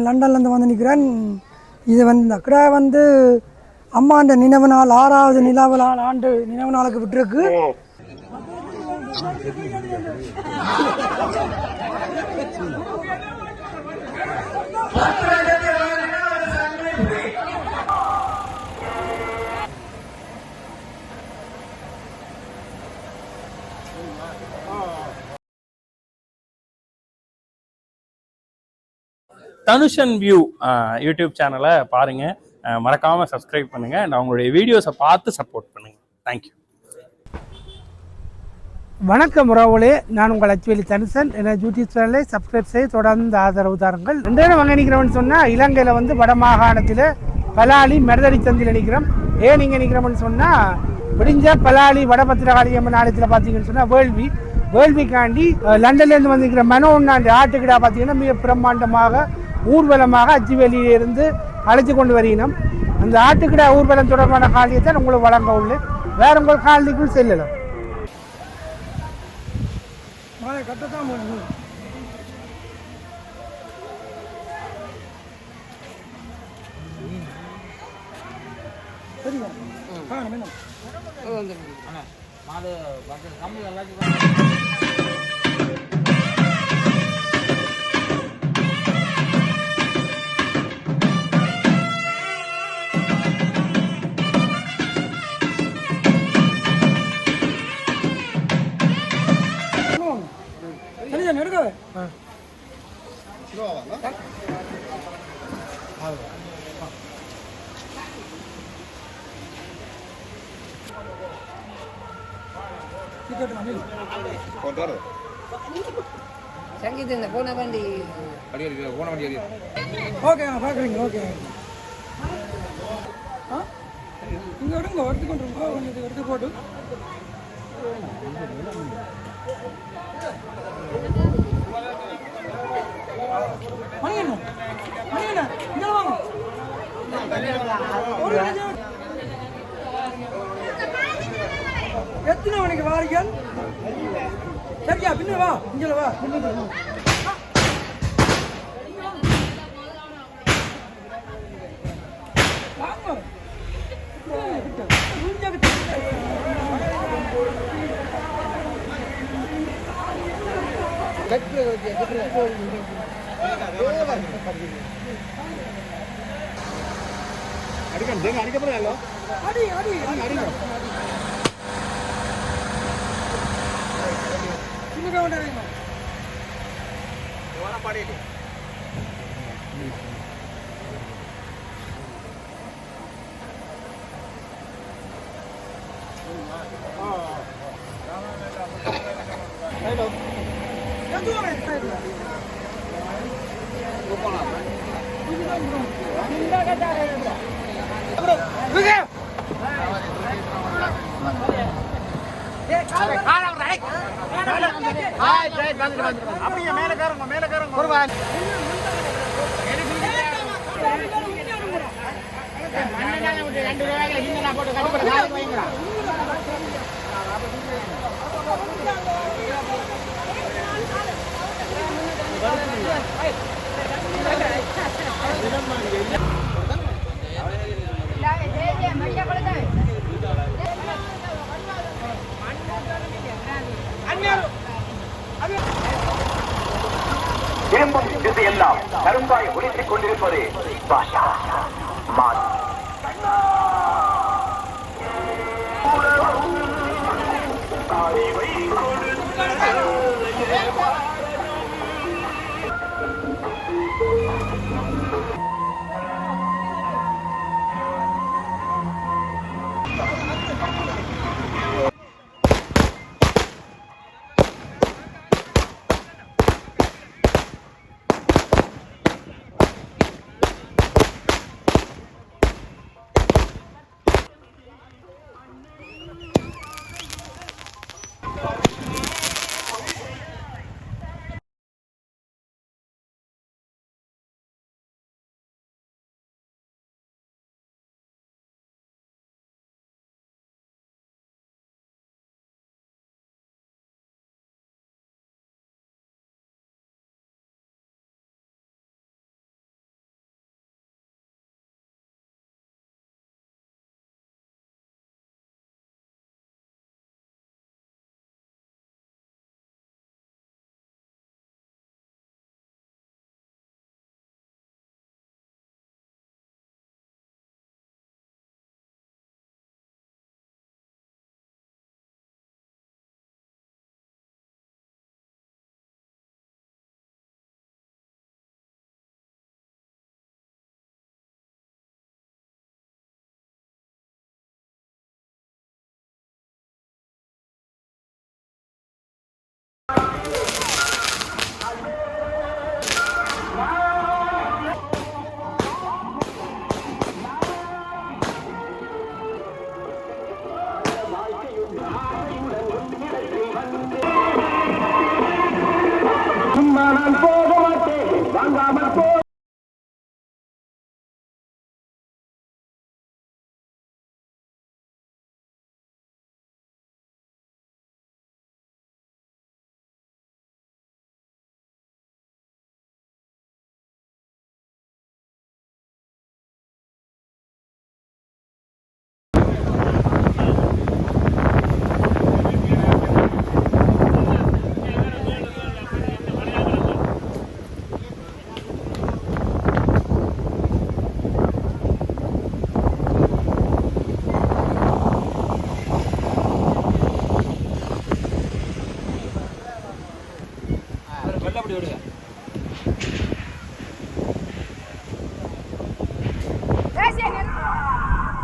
லண்டன்லேருந்து வந்து நிற்கிறேன். இது வந்து இந்த கிடா வந்து அம்மாண்ட நினைவு நாள் 6வது நிலவு நாள் ஆண்டு நினைவு நாளுக்கு விட்டுருக்கு. தனுஷன் வியூ யூடியூப் சேனலை பாருங்க, மறக்காம சப்ஸ்கிரைப் பண்ணுங்க அண்ட் அவங்களுடைய வீடியோஸை பார்த்து சப்போர்ட் பண்ணுங்க. தேங்க்யூ. வணக்கம் உறவுகளே, நான் உங்கள் அச்சுவேலி தனுஷன். என்ன யூடியூப் சேனலை சப்ஸ்கிரைப் செய்து தொடர்ந்து ஆதரவு தாருங்கள். ரெண்டு வாங்க நிற்கிறோம்னு சொன்னால் இலங்கையில் வந்து வடமாகாணத்தில் பலாலி மெரதடி சந்தியில் நிற்கிறோம். ஏன் நீங்கள் நிற்கிறோம்னு சொன்னால் விடிஞ்ச பலாலி வடபத்திரகாளி அம்மன் ஆலயத்தில் பார்த்தீங்கன்னு சொன்னால் வேள்விக்காண்டி லண்டன்லேருந்து வந்துருக்கிற மனோன்னாண்டு ஆட்டுக்கிடா பார்த்தீங்கன்னா மிக பிரம்மாண்டமாக ஊர்வலமாக அச்சுவேலியிலிருந்து அழைச்சி கொண்டு வருகிறோம். அந்த ஆட்டுக்கிடா ஊர்வலம் தொடர்பான காலியத்தை உங்களுக்கு வழங்க உள்ளேன். வேற உங்கள் காலனிக்குள் செல்லலாம். சங்கீத போன வண்டி ஓகே பார்க்குறீங்க. ஓகே இங்கே எடுங்க, எடுத்துக்கொண்டு எடுத்து போட்டு மணியண்ணா இங்கே வாங்க. எத்தனை மணிக்கு வாரீர்கள்? சரியா பின்ன வா, இங்கே வா. அடிக்கப்படலோ அடி அடி அடி சின்னதா வந்தறீங்க ஓன பாடிடி ஹலோ எதுவுமே இல்ல போனா இந்த கட்டாரே அப்படியே மேல காரங்க ஒருவன் திரும்பும் திசையெல்லாம் கரும்பாய் ஒலித்துக் கொண்டிருப்பது பாஷா மான்.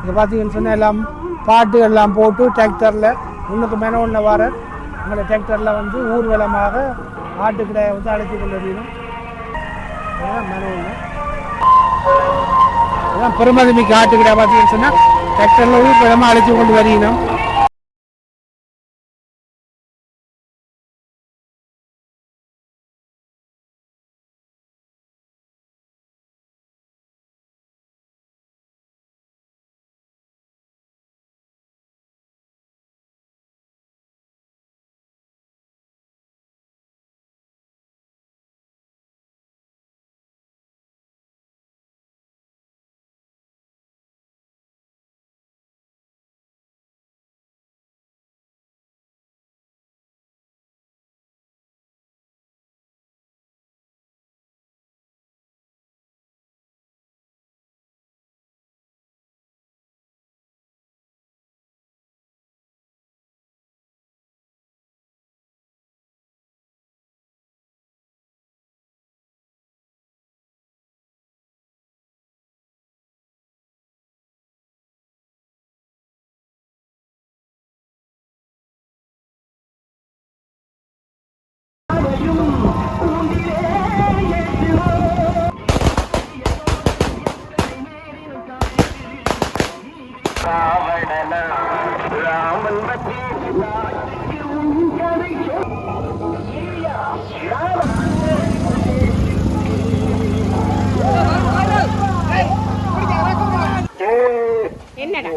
இங்கே பார்த்தீங்கன்னு சொன்னால் எல்லாம் பாட்டு எல்லாம் போட்டு டிராக்டரில் முன்னுக்கு மேலே ஒன்று வர எங்களை டிராக்டரில் வந்து ஊர்வலமாக ஆட்டுக்கிடையை வந்து அழைச்சி கொண்டு வரணும். அதான் மேலே ஒன்று அதான் பெருமதிமிக்கு ஆட்டுக்கிடையை பார்த்தீங்கன்னு சொன்னால் டிராக்டரில் ஊர்வலமாக அழைச்சி கொண்டு வரணும். என்னடா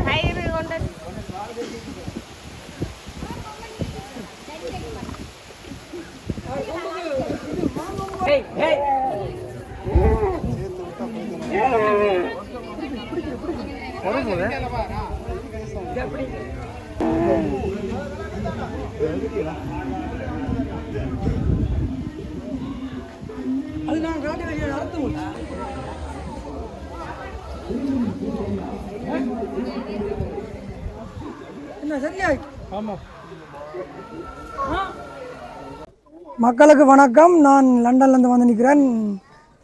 கயிறு கொண்டு அது நான் காட்டி வைக்க அர்த்தம் என்ன சரியா? ஆமாம். மக்களுக்கு வணக்கம். நான் லண்டன்லேருந்து வந்து நிற்கிறேன்.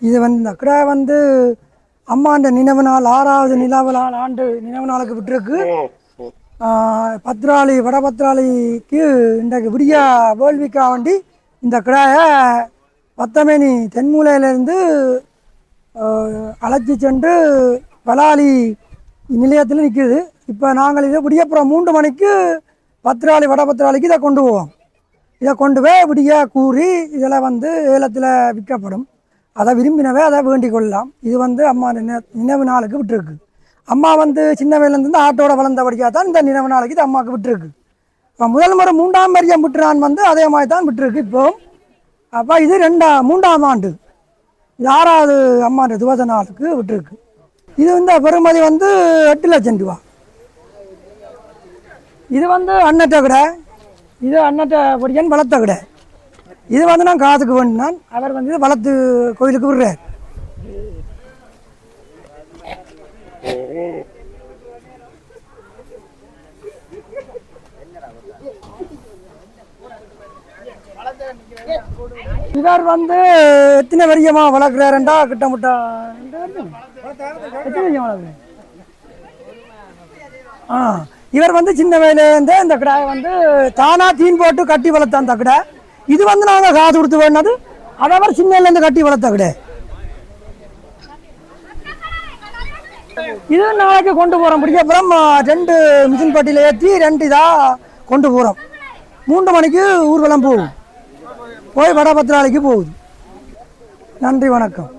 இது வந்து இந்த கிடா வந்து அம்மாண்ட நினைவு நாள் 6வது நிலாவலால் ஆண்டு நினைவு நாளுக்கு விட்டுருக்கு. பத்ராளி வடபத்ராளிக்கு இன்றைக்கு விடியா வேள்விக்கா வேண்டி இந்த கிடாயை பத்தமேனி தென்மூலையிலேருந்து அழைச்சி சென்று பலாலி நிலையத்தில் நிற்கிது. இப்போ நாங்கள் இதை விடியப்புறம் 3 மணிக்கு பத்ராளி வடபத்ராளிக்கு இதை கொண்டு போவோம். இதை கொண்டு போய் விடியா கூறி இதில் வந்து ஏலத்தில் விற்கப்படும். அதை விரும்பினவே அதை வேண்டிக் கொள்ளலாம். இது வந்து அம்மா நினைவு நாளுக்கு விட்டுருக்கு. அம்மா வந்து சின்ன வயலேருந்து ஆட்டோட வளர்ந்தபடியாக தான் இந்த நினைவு நாளைக்கு இது அம்மாவுக்கு விட்டுருக்கு. இப்போ முதல் முறை 3ஆம் மரியம் விட்டுறான் வந்து அதே மாதிரி தான் விட்டுருக்கு. இப்போ அப்போ இது 3ஆம் ஆண்டு, இது 6வது அம்மா துவச நாளுக்கு விட்டுருக்கு. இது வந்து பெறுமதி வந்து 8 லட்சம் ரூபா. இது வந்து அன்னட்ட கடை, இது அன்னட்ட பொடியன் வளர்த்த கடை. இது வந்து நான் காதுக்கு வேண்டினான். அவர் வந்து இது வளர்த்து கோயிலுக்கு விடுறார். இவர் வந்து எத்தனை வரியமா வளர்க்குறாருண்டா கிட்டமுட்டா எத்தனை வரியம் வளர்க்குறாரு. இவர் வந்து சின்ன வயலேருந்தே இந்த கிடாயை வந்து தானா தீன் போட்டு கட்டி வளர்த்த அந்த கிடை. இது வந்து நாங்கள் காசு கொடுத்து வேணது, அதை அவர் சின்னலேருந்து கட்டி வளர்த்த கிடை. இது நாளைக்கு கொண்டு போகிறோம். பிடிக்கப்புறம் 2 மிஷின் பட்டியில் ஏற்றி 2 இதாக கொண்டு போகிறோம். 3 மணிக்கு ஊர்வலம் போகும், போய் வடபத்ராளிக்கு போகுது. நன்றி, வணக்கம்.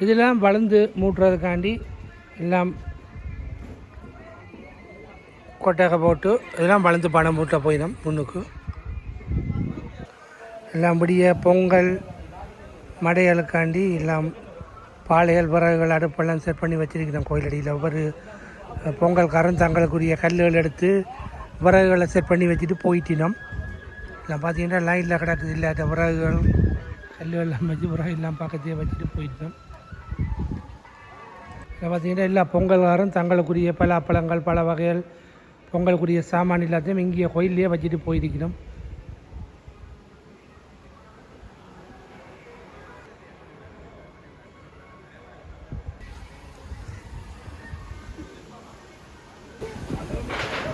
இதெல்லாம் வளர்ந்து மூட்டுறதுக்காண்டி எல்லாம் கொட்டகை போட்டு இதெல்லாம் வளர்ந்து பணம் மூட்டை போயிடும் முன்னுக்கு. எல்லாம் விடிய பொங்கல் மடைகளுக்காண்டி எல்லாம் பாளையல் விறகுகள் அடுப்பெல்லாம் செட் பண்ணி வச்சிருக்கிறோம். கோயிலடியில் ஒவ்வொரு பொங்கல்காரன் தங்களுக்குரிய கல்லுகள் எடுத்து விறகுகளை செட் பண்ணி வச்சுட்டு போயிட்டினோம். எல்லாம் பார்த்தீங்கன்னா லைனில் கிடக்குது இல்லாத விறகுகள் கல்லுகள்லாம் வச்சு விறகு எல்லாம் பக்கத்தையே வச்சுட்டு போயிட்டோம். இதில் பார்த்தீங்கன்னா எல்லா பொங்கல்காரும் தங்களுக்குரிய பலாப்பழங்கள் பல வகைகள் பொங்கலுக்குரிய சாமான் எல்லாத்தையும் இங்கே கோயிலே வச்சுட்டு போயிருக்கிறோம்.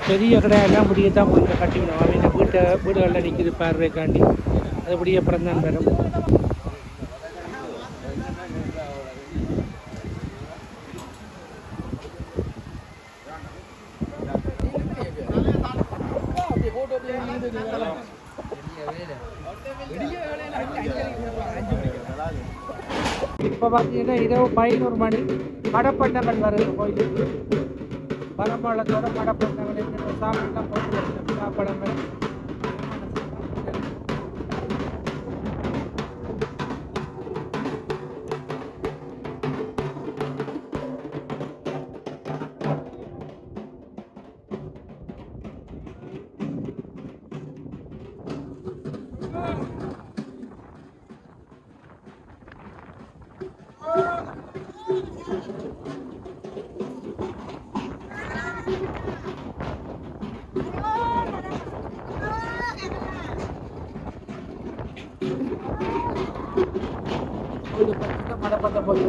பெரிய கடையெல்லாம் முடிய தான் கொஞ்சம் கட்டிவிடும். அவங்க வீடுகளில் நிற்கிது பார்வைக்காண்டி அது முடிய அப்புறம் தான் வரும். இப்போ பார்த்தீங்கன்னா இரவு 11 மணி மடப்பண்டங்கள் வருது கோயிலுக்கு. பரம்பளத்தோட மடப்பண்டங்கள் இருக்கிற சாமியெல்லாம் போட்டு வச்சுருக்கா பழங்கள். மடப்பண்ட போட்டு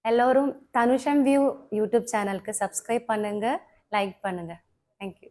எல்லோரும் தனுஷம் வியூ யூடியூப் சேனலுக்கு சப்ஸ்கிரைப் பண்ணுங்க, லைக் பண்ணுங்க. தேங்க்யூ.